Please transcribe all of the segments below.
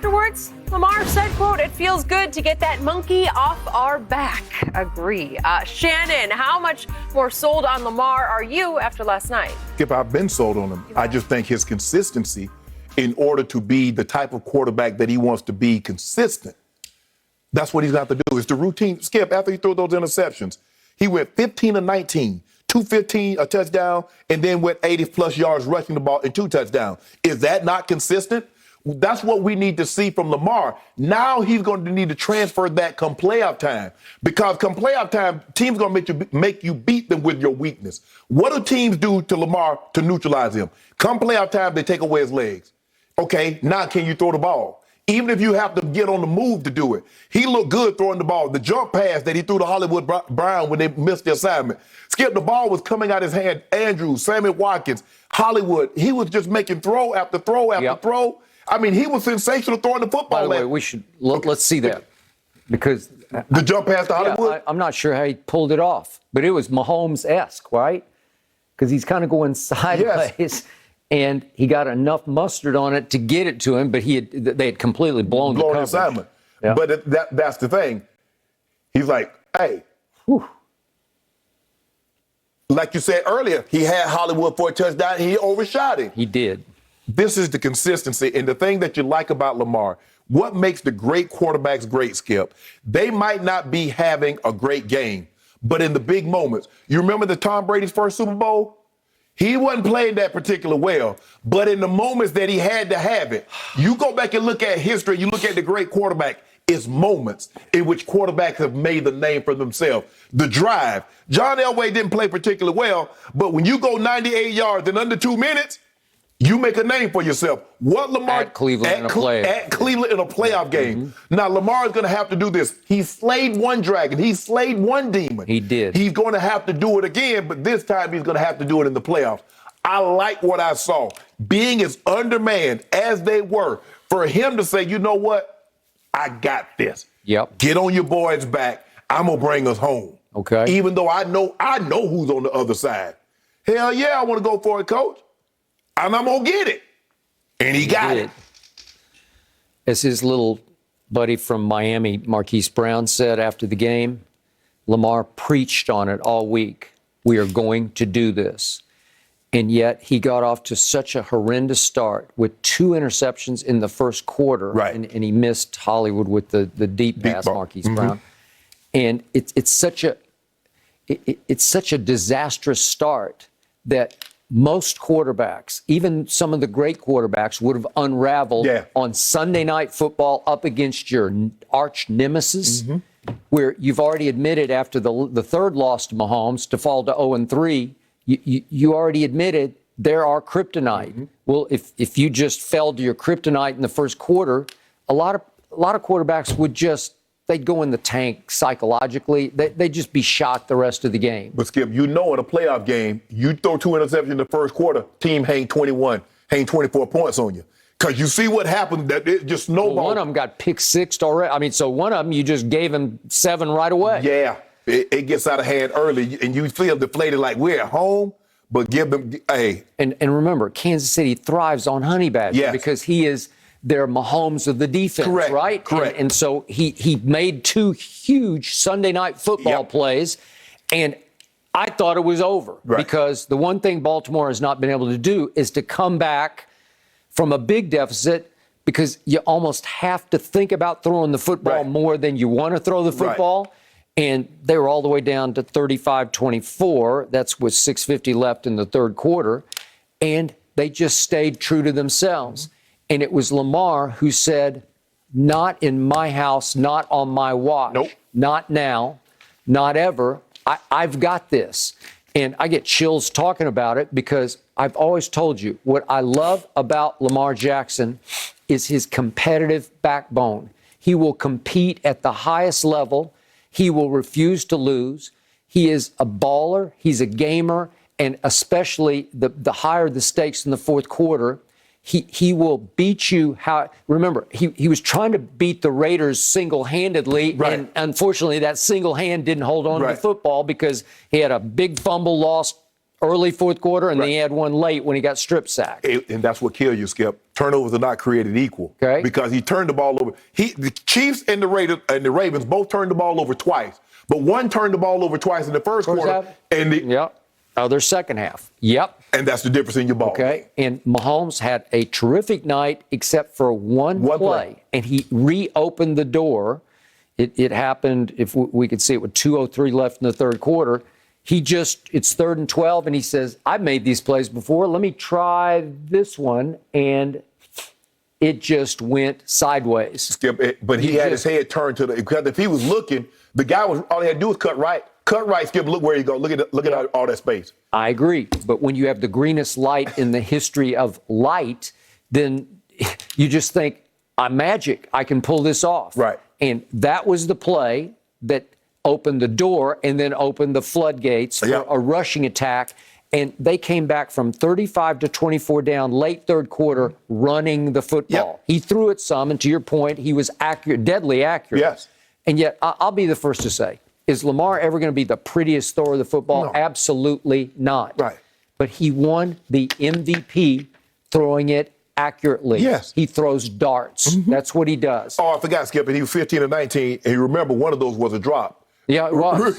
afterwards, Lamar said, quote, "It feels good to get that monkey off our back." Agree. Shannon, how much more sold on Lamar are you after last night? Skip, I've been sold on him. I just think his consistency, in order to be the type of quarterback that he wants to be consistent, that's what he's got to do. It's the routine. Skip, after he threw those interceptions, he went 15 of 19, 215, a touchdown, and then went 80-plus yards rushing the ball and 2 touchdowns. Is that not consistent? That's what we need to see from Lamar. Now he's going to need to transfer that come playoff time, because come playoff time, teams going to make you beat them with your weakness. What do teams do to Lamar to neutralize him? Come playoff time, they take away his legs. Okay, now can you throw the ball? Even if you have to get on the move to do it. He looked good throwing the ball. The jump pass that he threw to Hollywood Brown when they missed the assignment. Skip, the ball was coming out his hand. Andrews, Sammy Watkins, Hollywood. He was just making throw after throw after throw. I mean, he was sensational throwing the football. By the way, we should let's see that, because the jump pass to Hollywood. I'm not sure how he pulled it off, but it was Mahomes-esque, right? Because he's kind of going sideways. Yes. And he got enough mustard on it to get it to him, but they had completely blown the coverage. Assignment. Yeah. But that's the thing. He's like, hey. Whew. Like you said earlier, he had Hollywood for a touchdown, and he overshot him. He did. This is the consistency. And the thing that you like about Lamar, what makes the great quarterbacks great, Skip, they might not be having a great game, but in the big moments. You remember the Tom Brady's first Super Bowl? He wasn't playing that particular well, but in the moments that he had to have it, you go back and look at history, you look at the great quarterback, it's moments in which quarterbacks have made the name for themselves. The drive. John Elway didn't play particularly well, but when you go 98 yards in under 2 minutes, you make a name for yourself. What Lamar at Cleveland in a playoff game. Now Lamar is going to have to do this. He slayed one dragon. He slayed one demon. He did. He's going to have to do it again, but this time he's going to have to do it in the playoffs. I like what I saw. Being as undermanned as they were, for him to say, you know what? I got this. Yep. Get on your boys' back. I'm gonna bring us home. Okay. Even though I know who's on the other side. Hell yeah, I want to go for it, coach. And I'm going to get it. And he got it. As his little buddy from Miami, Marquise Brown, said after the game, Lamar preached on it all week. We are going to do this. And yet he got off to such a horrendous start with 2 interceptions in the first quarter. Right. And he missed Hollywood with the deep pass, Marquise Brown. And it's such a disastrous start that most quarterbacks, even some of the great quarterbacks, would have unraveled on Sunday Night Football up against your arch nemesis, where you've already admitted after the third loss to Mahomes to fall to 0-3, you already admitted there are kryptonite. Well, if you just fell to your kryptonite in the first quarter, a lot of quarterbacks would they'd go in the tank psychologically. They'd just be shot the rest of the game. But, Skip, in a playoff game, you throw 2 interceptions in the first quarter, team hang 24 points on you. Because you see what happened, that it just snowballed. Well, one of them got pick-sixed already. I mean, so one of them, you just gave him 7 right away. Yeah, it gets out of hand early, and you feel deflated like we're at home, but give them, hey. And remember, Kansas City thrives on Honey Badger because he is their Mahomes of the defense, right? Correct. And so he made 2 huge Sunday Night Football plays, and I thought it was over because the one thing Baltimore has not been able to do is to come back from a big deficit, because you almost have to think about throwing the football more than you want to throw the football. And they were all the way down to 35-24. That's with 6:50 left in the third quarter. And they just stayed true to themselves. And it was Lamar who said, not in my house, not on my watch, not now, not ever. I've got this. And I get chills talking about it because I've always told you what I love about Lamar Jackson is his competitive backbone. He will compete at the highest level. He will refuse to lose. He is a baller. He's a gamer. And especially the higher the stakes in the fourth quarter, he will beat you. Remember, he was trying to beat the Raiders single-handedly, and unfortunately that single hand didn't hold on to the football because he had a big fumble lost early fourth quarter, and then he had one late when he got strip sacked. And that's what killed you, Skip. Turnovers are not created equal. Okay. Because he turned the ball over. The Chiefs and the Ravens both turned the ball over twice. But one turned the ball over twice in the first quarter. Yep. Other second half. Yep. And that's the difference in your ball. Okay. And Mahomes had a terrific night except for one play. And he reopened the door. It happened, if we could see it, with 2:03 left in the third quarter. It's 3rd and 12, and he says, I've made these plays before. Let me try this one. And it just went sideways. Skip, but he had his head turned to because if he was looking, the guy all he had to do was cut right. Cut right, Skip, look where you go. Look at all that space. I agree. But when you have the greenest light in the history of light, then you just think, I'm magic. I can pull this off. Right. And that was the play that opened the door and then opened the floodgates for a rushing attack. And they came back from 35 to 24 down late third quarter running the football. He threw it some, and to your point, he was accurate, deadly accurate. Yes. And yet, I'll be the first to say, is Lamar ever going to be the prettiest thrower of the football? No. Absolutely not. Right. But he won the MVP throwing it accurately. Yes. He throws darts. That's what he does. Oh, I forgot, Skip. And he was 15 or 19, and you remember one of those was a drop. Yeah, it was.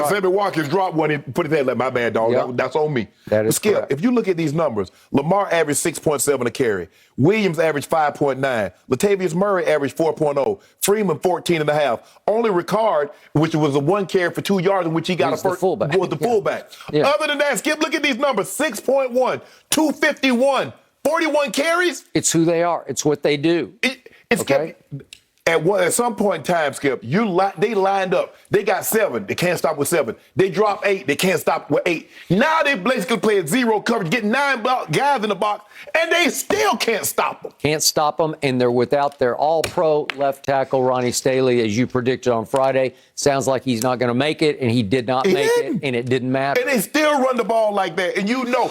Sammy Watkins dropped one and put it there like, my bad, dog. Yep. That's on me. That is Skip, correct. if you look at these numbers, Lamar averaged 6.7 a carry. Williams averaged 5.9. Latavius Murray averaged 4.0. Freeman 14.5. Only Ricard, which was a one carry for 2 yards in which he got He's the fullback. was the fullback. Yeah. Other than that, Skip, look at these numbers. 6.1, 251, 41 carries. It's who they are. It's what they do. It's Okay. Skip, at some point in time, Skip, they lined up. They got 7. They can't stop with 7. They drop 8. They can't stop with 8. Now they basically play at zero coverage, get 9 guys in the box, and they still can't stop them. Can't stop them, and they're without their all-pro left tackle, Ronnie Staley, as you predicted on Friday. Sounds like he's not going to make it, and he did not make it, and it didn't matter. And they still run the ball like that. And you know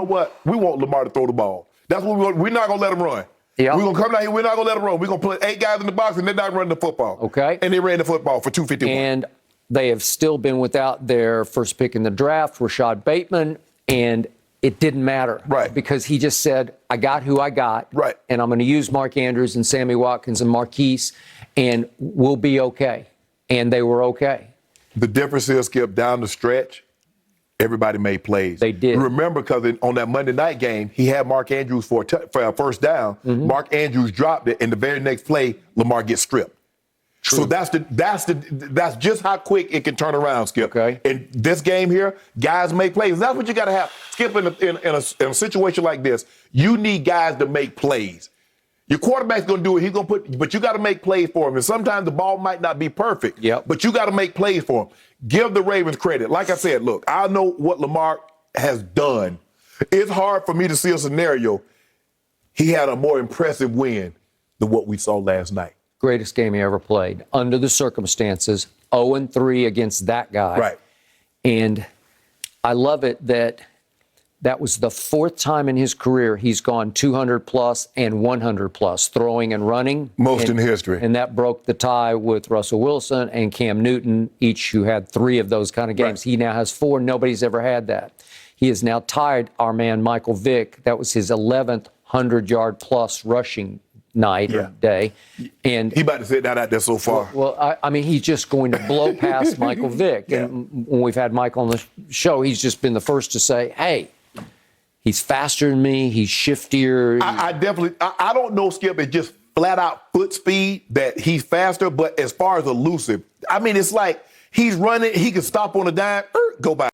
what? We want Lamar to throw the ball. That's what we want. We're not going to let him run. Yeah. We're going to come down here. We're not going to let them run. We're going to put 8 guys in the box, and they're not running the football. Okay. And they ran the football for 251. And they have still been without their first pick in the draft, Rashad Bateman, and it didn't matter. Right. Because he just said, I got who I got. Right. And I'm going to use Mark Andrews and Sammy Watkins and Marquise, and we'll be okay. And they were okay. The difference is, Skip, down the stretch, everybody made plays. They did. Remember, because on that Monday night game, he had Mark Andrews for a first down. Mark Andrews dropped it, and the very next play, Lamar gets stripped. True. So that's just how quick it can turn around, Skip. Okay. In this game here, guys make plays. That's what you got to have, Skip. In a situation like this, you need guys to make plays. Your quarterback's going to do it. But you got to make plays for him. And sometimes the ball might not be perfect. Yep. But you got to make plays for him. Give the Ravens credit. Like I said, look, I know what Lamar has done. It's hard for me to see a scenario. He had a more impressive win than what we saw last night. Greatest game he ever played under the circumstances. 0-3 against that guy. Right. And I love it that was the 4th time in his career he's gone 200+ and 100+, throwing and running. Most in history. And that broke the tie with Russell Wilson and Cam Newton, each who had 3 of those kind of games. Right. He now has 4. Nobody's ever had that. He has now tied our man Michael Vick. That was his 11th 100-yard-plus rushing night or day. And he about to sit that out there so far. Well, I mean, he's just going to blow past Michael Vick. Yeah. And when we've had Michael on the show, he's just been the first to say, hey, he's faster than me. He's shiftier. I definitely, I don't know, Skip, it's just flat out foot speed that he's faster, but as far as elusive, I mean, it's like he's running, he can stop on a dime, go by.